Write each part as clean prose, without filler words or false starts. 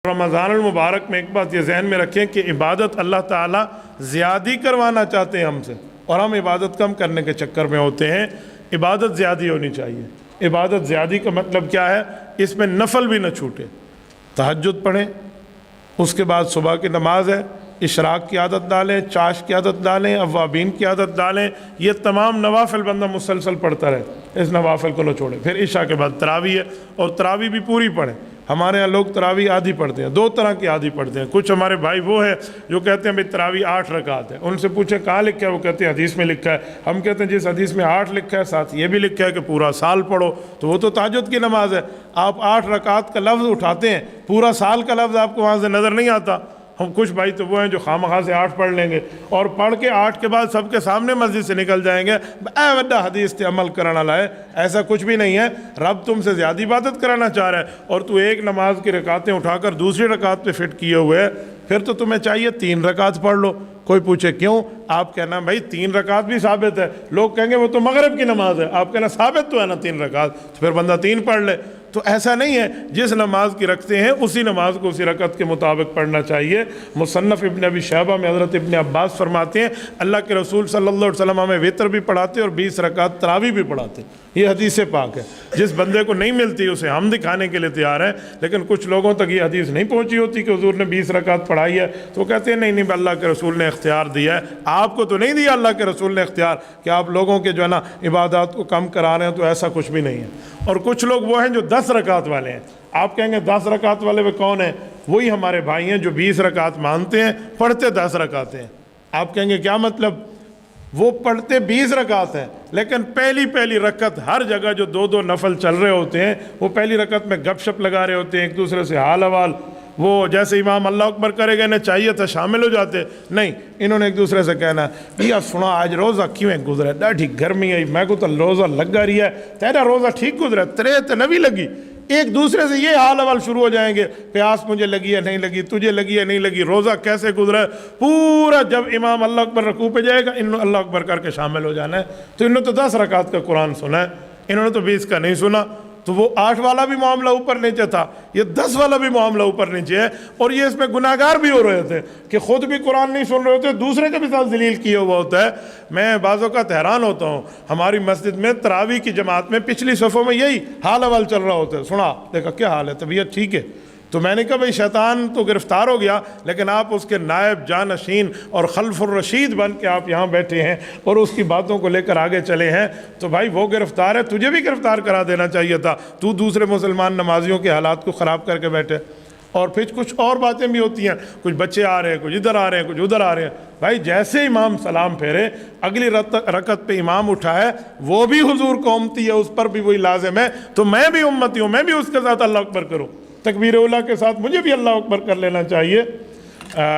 رمضان المبارک میں ایک بات یہ ذہن میں رکھیں کہ عبادت اللہ تعالیٰ زیادی کروانا چاہتے ہیں ہم سے، اور ہم عبادت کم کرنے کے چکر میں ہوتے ہیں۔ عبادت زیادی ہونی چاہیے۔ عبادت زیادی کا مطلب کیا ہے؟ اس میں نفل بھی نہ چھوٹے۔ تہجد پڑھیں، اس کے بعد صبح کی نماز ہے، اشراق کی عادت ڈالیں، چاش کی عادت ڈالیں، اوابین کی عادت ڈالیں۔ یہ تمام نوافل بندہ مسلسل پڑھتا رہے، اس نوافل کو نہ چھوڑے۔ پھر عشاء کے بعد تراویح ہے، اور تراویح بھی پوری پڑھیں۔ ہمارے ہاں لوگ تراویح آدھی پڑھتے ہیں، دو طرح کی آدھی پڑھتے ہیں۔ کچھ ہمارے بھائی وہ ہیں جو کہتے ہیں بھئی تراویح 8 رکعت ہے، ان سے پوچھیں کہاں لکھا ہے؟ وہ کہتے ہیں حدیث میں لکھا ہے۔ ہم کہتے ہیں جس حدیث میں 8 لکھا ہے ساتھ یہ بھی لکھا ہے کہ پورا سال پڑھو، تو وہ تو تہجد کی نماز ہے۔ آپ 8 رکعت کا لفظ اٹھاتے ہیں، پورا سال کا لفظ آپ کو وہاں سے نظر نہیں آتا۔ ہم کچھ بھائی تو وہ ہیں جو خامخواہ سے 8 پڑھ لیں گے، اور پڑھ کے 8 کے بعد سب کے سامنے مسجد سے نکل جائیں گے، اے وڈا حدیث تے عمل کرنا لائے۔ ایسا کچھ بھی نہیں ہے۔ رب تم سے زیادہ عبادت کرانا چاہ رہا ہے، اور تو ایک نماز کی رکعتیں اٹھا کر دوسری رکعت پہ فٹ کیے ہوئے ہے، پھر تو تمہیں چاہیے 3 رکعت پڑھ لو۔ کوئی پوچھے کیوں؟ آپ کہنا بھائی 3 رکعت بھی ثابت ہے۔ لوگ کہیں گے وہ تو مغرب کی نماز ہے، آپ کہنا ثابت تو ہے نا 3 رکعت، تو پھر بندہ 3 پڑھ لے۔ تو ایسا نہیں ہے، جس نماز کی رکھتے ہیں اسی نماز کو اسی رکعت کے مطابق پڑھنا چاہیے۔ مصنف ابن ابی شیبہ میں حضرت ابن عباس فرماتے ہیں اللہ کے رسول صلی اللہ علیہ وسلم ہمیں وتر بھی پڑھاتے اور 20 رکعت تراویح بھی پڑھاتے۔ یہ حدیث پاک ہے۔ جس بندے کو نہیں ملتی اسے ہم دکھانے کے لیے تیار ہیں، لیکن کچھ لوگوں تک یہ حدیث نہیں پہنچی ہوتی کہ حضور نے 20 رکعت پڑھائی ہے، تو وہ کہتے ہیں نہیں اللہ کے رسول نے اختیار دیا ہے۔ آپ کو تو نہیں دیا اللہ کے رسول نے اختیار کہ آپ لوگوں کے جو ہے نا عبادات کو کم کرا رہے ہیں، تو ایسا کچھ بھی نہیں ہے۔ اور کچھ لوگ وہ ہیں جو 10 رکعت والے ہیں۔ آپ کہیں گے 10 رکعت والے وہ کون ہیں؟ وہی ہمارے بھائی ہیں جو 20 رکعت مانتے ہیں، پڑھتے 10 رکعت ہیں۔ آپ کہیں گے کیا مطلب؟ وہ پڑھتے 20 رکعت ہیں، لیکن پہلی رکعت ہر جگہ جو 2 نفل چل رہے ہوتے ہیں، وہ پہلی رکعت میں گپ شپ لگا رہے ہوتے ہیں، ایک دوسرے سے حال حوال۔ وہ جیسے امام اللہ اکبر کرے گا، انہیں چاہیے تھا شامل ہو جاتے، نہیں، انہوں نے ایک دوسرے سے کہنا بھیا سنا آج روزہ کیوں گزرا، ڈاڈھی گرمی آئی، میں کو تو روزہ لگا رہی ہے، تیرا روزہ ٹھیک گزرا، تیرے تو نہ بھی لگی۔ ایک دوسرے سے یہ حال حوال شروع ہو جائیں گے، پیاس مجھے لگی ہے نہیں لگی، تجھے لگی ہے نہیں لگی، روزہ کیسے گزرا ہے پورا۔ جب امام اللہ اکبر رکوع پہ جائے گا، انہوں نے اللہ اکبر کر کے شامل ہو جانا ہے۔ تو انہوں نے تو 10 رکعت کا قرآن سنا ہے، انہوں نے تو 20 کا نہیں سنا۔ تو وہ 8 والا بھی معاملہ اوپر نیچے تھا، یہ 10 والا بھی معاملہ اوپر نیچے ہے، اور یہ اس میں گناہگار بھی ہو رہے تھے کہ خود بھی قرآن نہیں سن رہے ہوتے، دوسرے کے بھی ساتھ ذلیل کیے ہوا ہوتا ہے۔ میں بعض اوقات حیران ہوتا ہوں، ہماری مسجد میں تراویح کی جماعت میں پچھلی صفوں میں یہی حال حوال چل رہا ہوتا ہے۔ سنا دیکھا کیا حال ہے، طبیعت ٹھیک ہے؟ تو میں نے کہا بھئی شیطان تو گرفتار ہو گیا، لیکن آپ اس کے نائب جانشین اور خلف الرشید بن کے آپ یہاں بیٹھے ہیں اور اس کی باتوں کو لے کر آگے چلے ہیں، تو بھائی وہ گرفتار ہے، تجھے بھی گرفتار کرا دینا چاہیے تھا۔ تو دوسرے مسلمان نمازیوں کے حالات کو خراب کر کے بیٹھے۔ اور پھر کچھ اور باتیں بھی ہوتی ہیں، کچھ بچے آ رہے ہیں، کچھ ادھر آ رہے ہیں، کچھ ادھر آ رہے ہیں۔ بھائی جیسے امام سلام پھیرے، اگلی رکعت پہ امام اٹھائے، وہ بھی حضور کو امتی ہے، اس پر بھی وہی لازم ہے، تو میں بھی امتی ہوں، میں بھی اس کے ساتھ اللہ اکبر کروں، تکبیر اولیٰ کے ساتھ مجھے بھی اللہ اکبر کر لینا چاہیے۔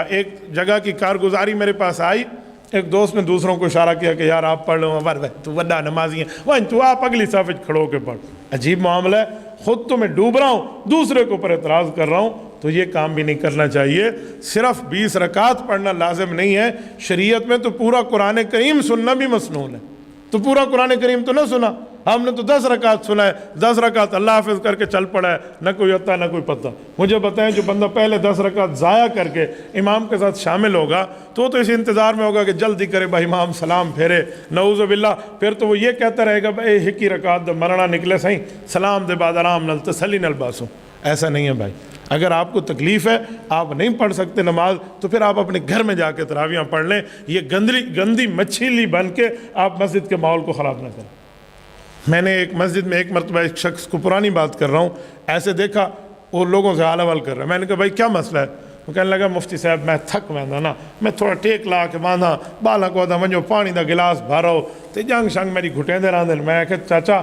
ایک جگہ کی کارگزاری میرے پاس آئی، ایک دوست نے دوسروں کو اشارہ کیا کہ یار آپ پڑھ لو، تو وڈا نمازی ہیں، وہ تو آپ اگلی صف وچ کھڑو کے پڑھ۔ عجیب معاملہ ہے، خود تو میں ڈوب رہا ہوں، دوسرے کے اوپر اعتراض کر رہا ہوں، تو یہ کام بھی نہیں کرنا چاہیے۔ صرف 20 رکعت پڑھنا لازم نہیں ہے، شریعت میں تو پورا قرآن کریم سننا بھی مسنون ہے۔ تو پورا قرآن کریم تو نہ سنا، ہم نے تو 10 رکعت سنا ہے، 10 رکعت اللہ حافظ کر کے چل پڑا ہے، نہ کوئی عطا نہ کوئی پتہ۔ مجھے بتائیں جو بندہ پہلے 10 رکعت ضائع کر کے امام کے ساتھ شامل ہوگا، تو اس انتظار میں ہوگا کہ جلدی کرے بھائی امام سلام پھیرے، نعوذ باللہ، پھر تو وہ یہ کہتا رہے گا بھائی ہکی رکعت مرنا نکلے سہیں سلام دے بعد آرام نل تسلی نل باسو۔ ایسا نہیں ہے بھائی، اگر آپ کو تکلیف ہے، آپ نہیں پڑھ سکتے نماز، تو پھر آپ اپنے گھر میں جا کے تراویحاں پڑھ لیں۔ یہ گندی مچھلی بن کے آپ مسجد کے ماحول کو خراب نہ کریں۔ میں نے ایک مسجد میں ایک مرتبہ ایک شخص کو، پرانی بات کر رہا ہوں، ایسے دیکھا وہ لوگوں سے حال حوال کر رہا ہے۔ میں نے کہا بھائی کیا مسئلہ ہے؟ وہ کہنے لگا مفتی صاحب میں تھک ویندا نا، میں تھوڑا ٹیک لا کے باندھا بالا کو آدھا ونجو پانی دا گلاس بھارو تے جنگ شنگ میری گھٹیں دے رہا دل۔ میں کہا چاچا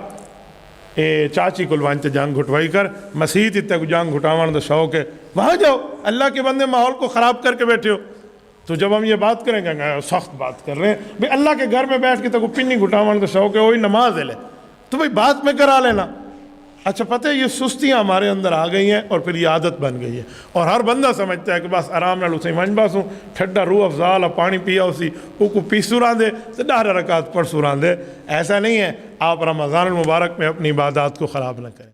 اے چاچی کو وانچ جنگ گھٹوائی کر، مسیحت اتنے کو جنگ گھٹاوان دا شوق ہے، وہاں جاؤ، اللہ کے بندے ماحول کو خراب کر کے بیٹھے ہو۔ تو جب ہم یہ بات کریں گے سخت بات کر رہے ہیں بھئی اللہ کے گھر میں بیٹھ کے تو پنی گھٹاوان دا شوق ہے، وہی نماز ہے لے، تو بھئی بات میں کرا لینا۔ اچھا پتہ ہے یہ سستیاں ہمارے اندر آ گئی ہیں، اور پھر یہ عادت بن گئی ہے، اور ہر بندہ سمجھتا ہے کہ بس آرام نال اسے منج باسوں، ٹھڈا روح افضال پانی پیا اسی کو پیسو رہاں دے تو 10 رکعت پڑھ سو رہاں دے۔ ایسا نہیں ہے، آپ رمضان المبارک میں اپنی عبادات کو خراب نہ کریں۔